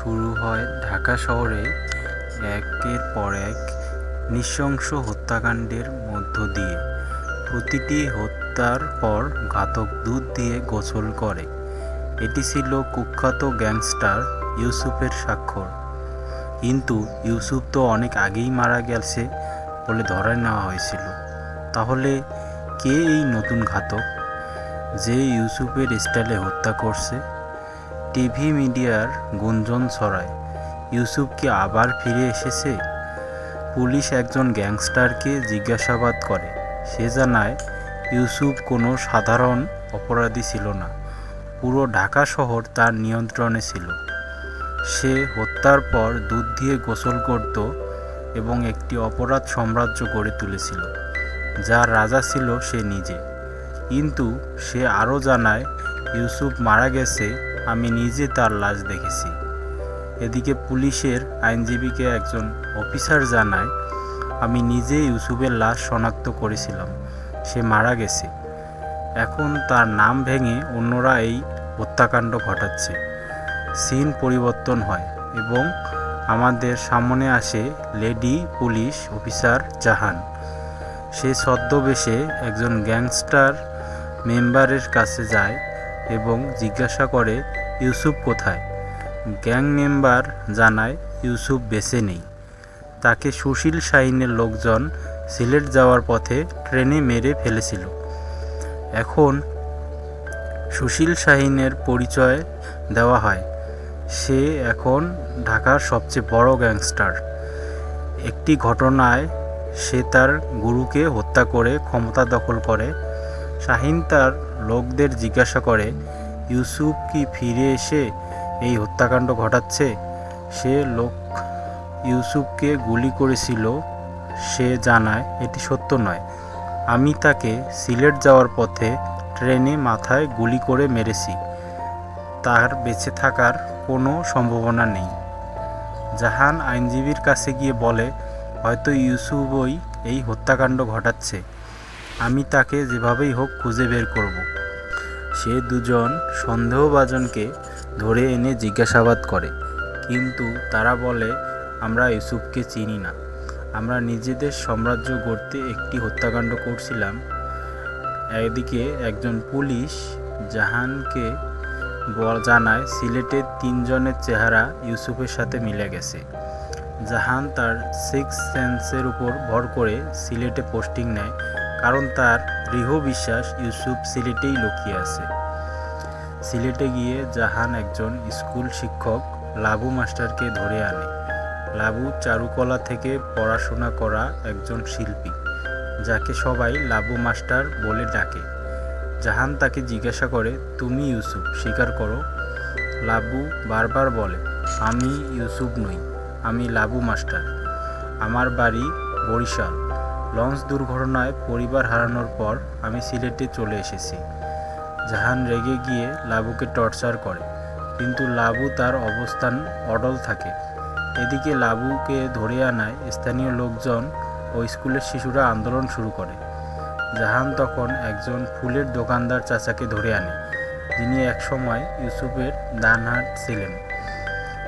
শুরু হয় ঢাকা শহরে একের পর এক নৃশংস হত্যাকাণ্ডের মধ্য দিয়ে। প্রতিটি হত্যার পর ঘাতক দুধ দিয়ে গোসল করে। এটি ছিল কুখ্যাত গ্যাংস্টার ইউসুফের স্বাক্ষর। কিন্তু ইউসুফ তো অনেক আগেই মারা গেছে বলে ধরে নেওয়া হয়েছিল। তাহলে কে এই নতুন ঘাতক, যে ইউসুফের স্টাইলে হত্যা করছে? টিভি মিডিয়ার গুঞ্জন ছড়ায় ইউসুফ কি আবার ফিরে এসেছে। পুলিশ একজন গ্যাংস্টারকে জিজ্ঞাসাবাদ করে। সে জানায় ইউসুফ কোনো সাধারণ অপরাধী ছিল না, পুরো ঢাকা শহর তার নিয়ন্ত্রণে ছিল। সে হত্যার পর দুধ দিয়ে গোসল করত এবং একটি অপরাধ সাম্রাজ্য গড়ে তুলেছিল, যার রাজা ছিল সে নিজে। কিন্তু সে আরও জানায়, ইউসুফ মারা গেছে, আমি নিজে তার লাশ দেখেছি। এদিকে পুলিশের আইনজীবীকে একজন অফিসার জানায়, আমি নিজে ইউসুফের লাশ শনাক্ত করেছিলাম, সে মারা গেছে। এখন তার নাম ভেঙে অন্যরা এই হত্যাকাণ্ড ঘটাচ্ছে। সিন পরিবর্তন হয় এবং আমাদের সামনে আসে লেডি পুলিশ অফিসার জাহান। সে ছদ্মবেশে একজন গ্যাংস্টার মেম্বারের কাছে যায় এবং জিজ্ঞাসা করে, ইউসুফ কোথায়? গ্যাং মেম্বার জানায় ইউসুফ বেঁচে নেই, তাকে সুশীল শাহীনের লোকজন সিলেট যাওয়ার পথে ট্রেনে মেরে ফেলেছিল। এখন সুশীল শাহীনের পরিচয় দেওয়া হয়, সে এখন ঢাকার সবচেয়ে বড় গ্যাংস্টার। একটি ঘটনায় সে তার গুরুকে হত্যা করে ক্ষমতা দখল করে। শাহীন তার লোকদের জিজ্ঞাসা করে, ইউসুফ কি ফিরে এসে এই হত্যাকাণ্ড ঘটাচ্ছে? সে লোক ইউসুফকে গুলি করেছিল। সে জানায় এটি সত্য নয়, আমি তাকে সিলেট যাওয়ার পথে ট্রেনে মাথায় গুলি করে মেরেছি, তার বেঁচে থাকার কোনো সম্ভাবনা নেই। জাহান আইনজীবীর কাছে গিয়ে বলে, হয়তো ইউসুফই এই হত্যাকাণ্ড ঘটাচ্ছে, আমি তাকে যেভাবেই হোক খুঁজে বের করব। সে দুজন সন্দেহভাজনকে ধরে এনে জিজ্ঞাসাবাদ করে, কিন্তু তারা বলে, আমরা ইউসুফকে চিনি না, আমরা নিজেদের সাম্রাজ্য গড়তে একটি হত্যাকাণ্ড করছিলাম। এদিকে একজন পুলিশ জাহানকে জানায়, সিলেটের 3 জনের চেহারা ইউসুফের সাথে মিলে গেছে। জাহান তার সিক্স সেন্সের উপর ভর করে সিলেটে পোস্টিং নেয়, কারণ তার দৃঢ় বিশ্বাস ইউসুফ সিলেটেই লুকিয়ে আছে। সিলেটে গিয়ে জাহান একজন স্কুল শিক্ষক লাবু মাস্টারকে ধরে আনে। লাবু চারুকলা থেকে পড়াশোনা করা একজন শিল্পী, যাকে সবাই লাবু মাস্টার বলে ডাকে। জাহান তাকে জিজ্ঞাসা করে, তুমি ইউসুফ, স্বীকার করো। লাবু বারবার বলে, আমি ইউসুফ নই, আমি লাবু মাস্টার, আমার বাড়ি বরিশাল। লঞ্চ দুর্ঘটনায় পরিবার হারানোর পর আমি সিলেটে চলে এসেছি। জাহান রেগে গিয়ে লাবুকে টর্চার করে, কিন্তু লাবু তার অবস্থান অটল থাকে। এদিকে লাবুকে ধরে আনায় স্থানীয় লোকজন ও স্কুলের শিশুরা আন্দোলন শুরু করে। জাহান তখন একজন ফুলের দোকানদার চাচাকে ধরে আনে, যিনি একসময় ইউসুফের ডান হাত ছিলেন।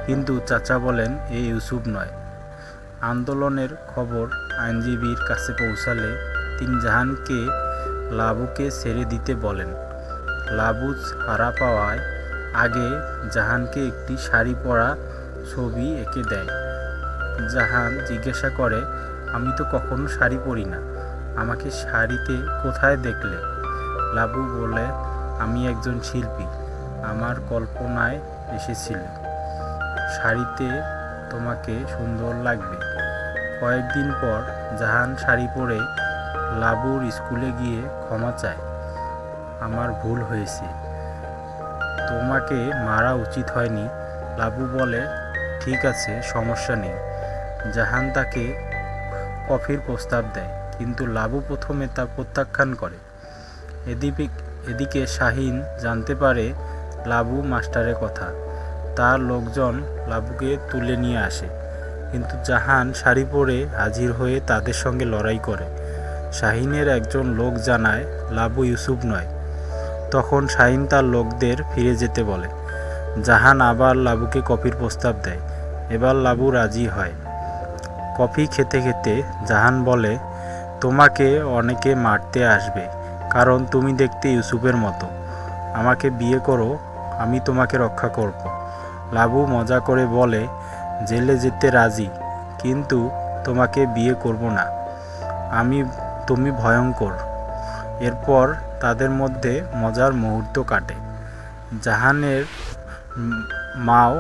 কিন্তু চাচা বলেন, এ ইউসুফ নয়। আন্দোলনের খবর আইনজীবীর কাছে পৌঁছালে তিনি জাহানকে লাবুকে ছেড়ে দিতে বলেন। লাবু ছাড়া পাওয়ায় আগে জাহানকে একটি শাড়ি পরা ছবি এঁকে দেয়। জাহান জিজ্ঞাসা করে, আমি তো কখনো শাড়ি পরি না, আমাকে শাড়িতে কোথায় দেখলে? লাবু বলে, আমি একজন শিল্পী, আমার কল্পনায় এসেছিল, শাড়িতে তোমাকে সুন্দর লাগবে। কয়েকদিন পর জাহান শাড়ি পরে লাবুর স্কুলে গিয়ে ক্ষমা চায়, আমার ভুল হয়েছে, তোমাকে মারা উচিত হয়নি। লাবু বলে, ঠিক আছে, সমস্যা নেই। জাহান তাকে কফির প্রস্তাব দেয়, কিন্তু লাবু প্রথমে তা প্রত্যাখ্যান করে। এদিকে শাহীন জানতে পারে লাবু মাস্টারের কথা। তার লোকজন লাবুকে তুলে নিয়ে আসে, কিন্তু জাহান শাড়ি পরে হাজির হয়ে তাদের সঙ্গে লড়াই করে। শাহীনের একজন লোক জানায় লাবু ইউসুফ নয়। তখন শাহীন তার লোকদের ফিরে যেতে বলে। জাহান আবার লাবুকে কফির প্রস্তাব দেয়। এবার লাবু রাজি হয়। কফি খেতে খেতে জাহান বলে, তোমাকে অনেকে মারতে আসবে, কারণ তুমি দেখতে ইউসুফের মতো। আমাকে বিয়ে করো, আমি তোমাকে রক্ষা করব। লাবু মজা করে বলে, জেলে যেতে রাজি, কিন্তু তোমাকে বিয়ে করব না, তুমি ভয়ঙ্কর। এরপর তাদের মধ্যে মজার মুহূর্ত কাটে। জাহানের মাও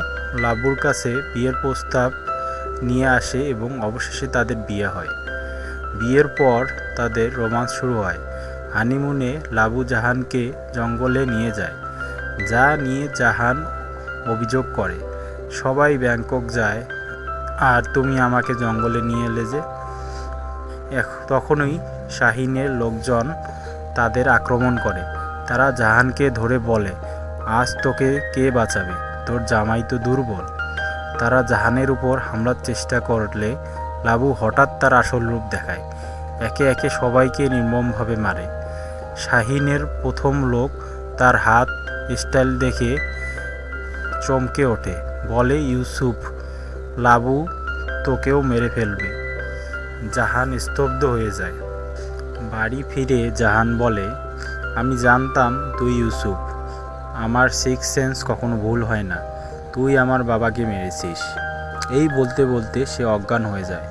লাবুর কাছে বিয়ের প্রস্তাব নিয়ে আসে এবং অবশেষে তাদের বিয়ে হয়। বিয়ের পর তাদের রোমান্স শুরু হয়। হানিমুনে লাবু জাহানকে জঙ্গলে নিয়ে যায়, যা নিয়ে জাহান অভিযোগ করে, সবাই ব্যাংকক যায় আর তুমি আমাকে জঙ্গলে নিয়ে এলে যে। তখনই শাহিনের লোকজন তাদের আক্রমণ করে। তারা জাহানকে ধরে বলে, আজ তোকে কে বাঁচাবে, তোর জামাই তো দুর্বল। তারা জাহানের উপর হামলার চেষ্টা করলে লাবু হঠাৎ তার আসল রূপ দেখায়, একে একে সবাইকে নির্মমভাবে মারে। শাহিনের প্রথম লোক তার হাত স্টাইল দেখে চমকে ওঠে, বলে, ইউসুফ, লাবু তোকেও মেরে ফেলবে। জাহান স্তব্ধ হয়ে যায়। বাড়ি ফিরে জাহান বলে, আমি জানতাম তুই ইউসুফ, আমার সিক্স সেন্স কখনো ভুল হয় না, তুই আমার বাবাকে মেরেছিস। এই বলতে বলতে সে অজ্ঞান হয়ে যায়।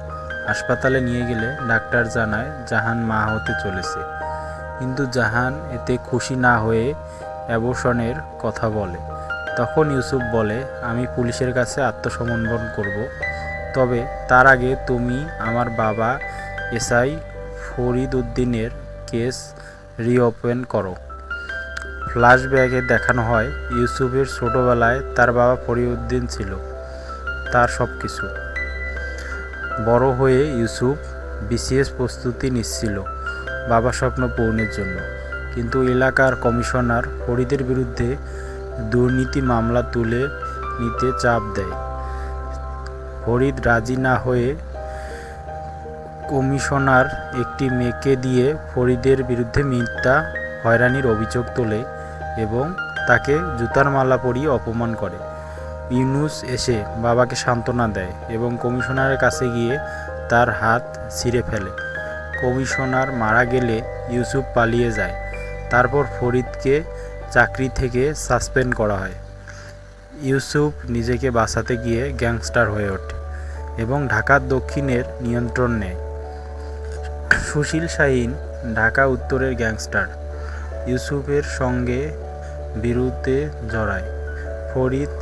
হাসপাতালে নিয়ে গেলে ডাক্তার জানায় জাহান মা হতে চলেছে, কিন্তু জাহান এতে খুশি না হয়ে অ্যাবর্শনের কথা বলে। তখন ইউসুফ বলে, আমি পুলিশের কাছে আত্মসমর্পণ করব, তবে তার আগে তুমি আমার বাবা এসআই ফরিদ উদ্দিনের কেস রিওপেন করো। ফ্ল্যাশব্যাকে দেখানো হয় ইউসুফের ছোটোবেলায় তার বাবা ফরিদউদ্দিন ছিল তার সব কিছু। বড় হয়ে ইউসুফ বিসিএস প্রস্তুতি নিচ্ছিল বাবার স্বপ্ন পূরণের জন্য, কিন্তু এলাকার কমিশনার ফরিদের বিরুদ্ধে দুর্নীতি মামলা তুলে নিতে চাপ দেয়। ফরিদ রাজি না হয়ে কমিশনার একটি মেয়েকে দিয়ে ফরিদের বিরুদ্ধে মিথ্যা হয়রানির অভিযোগ তোলে এবং তাকে জুতার মালা পরিয়ে অপমান করে। ইউনুস এসে বাবাকে সান্ত্বনা দেয় এবং কমিশনারের কাছে গিয়ে তার হাত ছিঁড়ে ফেলে। কমিশনার মারা গেলে ইউসুফ পালিয়ে যায়। তারপর ফরিদকে চাকরি থেকে সাসপেন্ড করা হয়। ইউসুফ নিজেকে বাঁচাতে গিয়ে গ্যাংস্টার হয়ে ওঠে এবং ঢাকার দক্ষিণের নিয়ন্ত্রণ নেয়। সুশীল শাহীন ঢাকা উত্তরের গ্যাংস্টার। ইউসুফের সঙ্গে বিরুদ্ধে জড়ায়। ফরিদ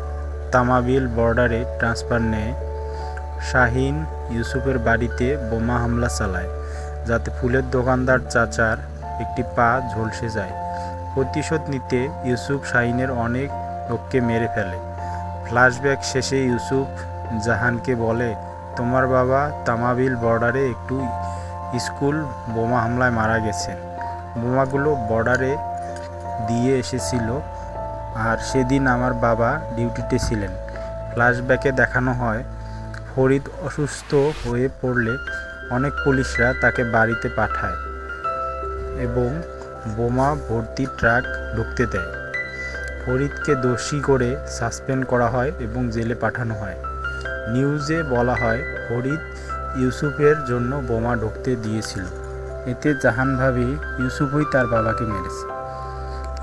তামাবিল বর্ডারে ট্রান্সফার নেয়। শাহীন ইউসুফের বাড়িতে বোমা হামলা চালায়, যাতে ফুলের দোকানদার চাচার একটি পা ঝলসে যায়। প্রতিশোধ নিতে ইউসুফ শাহীনের অনেক লোককে মেরে ফেলে। ফ্ল্যাশব্যাক শেষে ইউসুফ জাহানকে বলে, তোমার বাবা তামাবিল বর্ডারে একটু স্কুল বোমা হামলায় মারা গেছেন। বোমাগুলো বর্ডারে দিয়ে এসেছিল আর সেদিন আমার বাবা ডিউটিতে ছিলেন। ফ্ল্যাশব্যাকে দেখানো হয় ফরিদ অসুস্থ হয়ে পড়লে অনেক পুলিশরা তাকে বাড়িতে পাঠায় এবং বোমা ভর্তি ট্রাক ঢুকতে দেয়। ফরিদকে দোষী করে সাসপেন্ড করা হয় এবং জেলে পাঠানো হয়। নিউজে বলা হয় ফরিদ ইউসুফের জন্য বোমা ঢুকতে দিয়েছিল। এতে জাহান ভাবে ইউসুফই তার বাবাকে মেরেছে।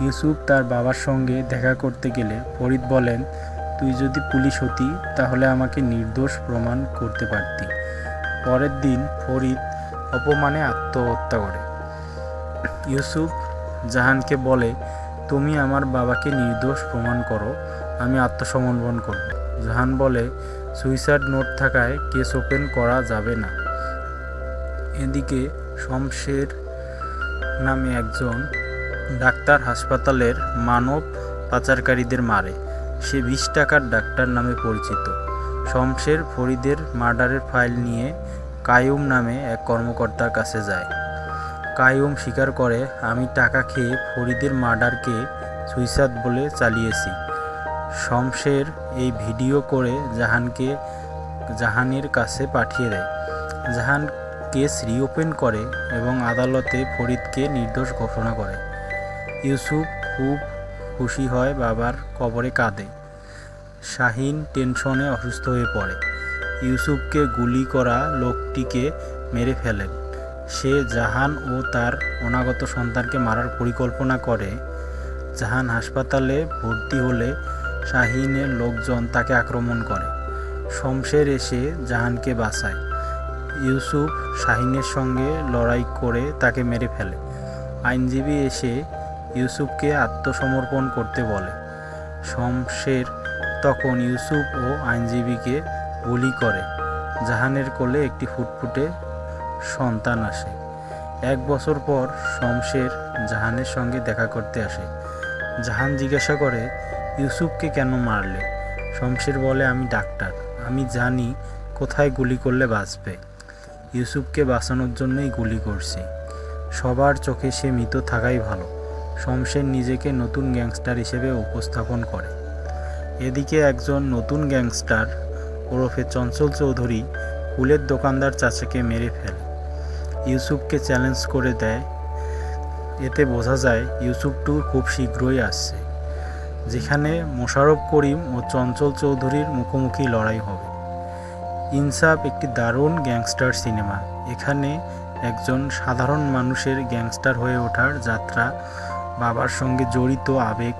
ইউসুফ তার বাবার সঙ্গে দেখা করতে গেলে ফরিদ বলেন, তুই যদি পুলিশ হতি তাহলে আমাকে নির্দোষ প্রমাণ করতে পারতি। পরের দিন ফরিদ অপমানে আত্মহত্যা করে। ইউসুফ জাহানকে বলে, তুমি আমার বাবাকে নির্দোষ প্রমাণ করো, আমি আত্মসমর্পণ করব। জাহান বলে, সুইসাইড নোট থাকায় কেস ওপেন করা যাবে না। এদিকে শমশের নামে একজন ডাক্তার হাসপাতালের মানব পাচারকারীদের মারে। সে 20 টাকার ডাক্তার নামে পরিচিত। শমশের ফরিদের মার্ডারের ফাইল নিয়ে কাইয়ুম নামে এক কর্মকর্তার কাছে যায়। কাইয়ুম স্বীকার করে, আমি টাকা খেয়ে ফরিদের মার্ডারকে সুইসাইড বলে চালিয়েছি। শমশের এই ভিডিও করে জাহানের কাছে পাঠিয়ে দেয়। জাহান কেস রিওপেন করে এবং আদালতে ফরিদকে নির্দোষ ঘোষণা করে। ইউসুফ খুব খুশি হয়, বাবার কবরে কাঁদে। শাহিন টেনশনে অসুস্থ হয়ে পড়ে। ইউসুফকে গুলি করা লোকটিকে মেরে ফেলেন। সে জাহান ও তার অনাগত সন্তানকে মারার পরিকল্পনা করে। জাহান হাসপাতালে ভর্তি হলে শাহিনের লোকজন তাকে আক্রমণ করে। শমশের এসে জাহানকে বাঁচায়। ইউসুফ শাহিনের সঙ্গে লড়াই করে তাকে মেরে ফেলে। আইনজীবী এসে ইউসুফকে আত্মসমর্পণ করতে বলে। শমশের তখন ইউসুফ ও আইনজীবীকে গুলি করে। জাহানের কোলে একটি ফুটফুটে সন্তান আসে। 1 বছর পর শমশের জাহানের সঙ্গে দেখা করতে আসে। জাহান জিজ্ঞাসা করে, ইউসুফকে কেন মারলে? শমশের বলে, আমি ডাক্তার, আমি জানি কোথায় গুলি করলে বাঁচবে। ইউসুফকে বাঁচানোর জন্যই গুলি করছি। সবার চোখে সে মৃত থাকাই ভালো। শমশের নিজেকে নতুন গ্যাংস্টার হিসেবে উপস্থাপন করে। এদিকে একজন নতুন গ্যাংস্টার ওরফে চঞ্চল চৌধুরী ফুলের দোকানদার চাচাকে মেরে ফেলে। ইউসুফকে চ্যালেঞ্জ করে দেয়। এতে বোঝা যায় ইউসুফ 2 খুব শীঘ্রই আসছে, যেখানে মোশাররফ করিম ও চঞ্চল চৌধুরীর মুখোমুখি লড়াই হবে। ইনসাফ একটি দারুণ গ্যাংস্টার সিনেমা। এখানে একজন সাধারণ মানুষের গ্যাংস্টার হয়ে ওঠার যাত্রা বাবার সঙ্গে জড়িত আবেগ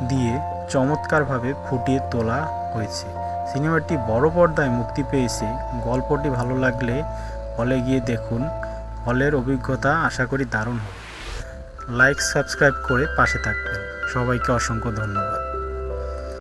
দিয়ে চমৎকারভাবে ফুটিয়ে তোলা হয়েছে। সিনেমাটি বড় পর্দায় মুক্তি পেয়েছে। গল্পটি ভালো লাগলে হলে গিয়ে দেখুন। হলের অভিজ্ঞতা আশা করি দারুণ হবে। লাইক সাবস্ক্রাইব করে পাশে থাকবেন। সবাইকে অসংখ্য ধন্যবাদ।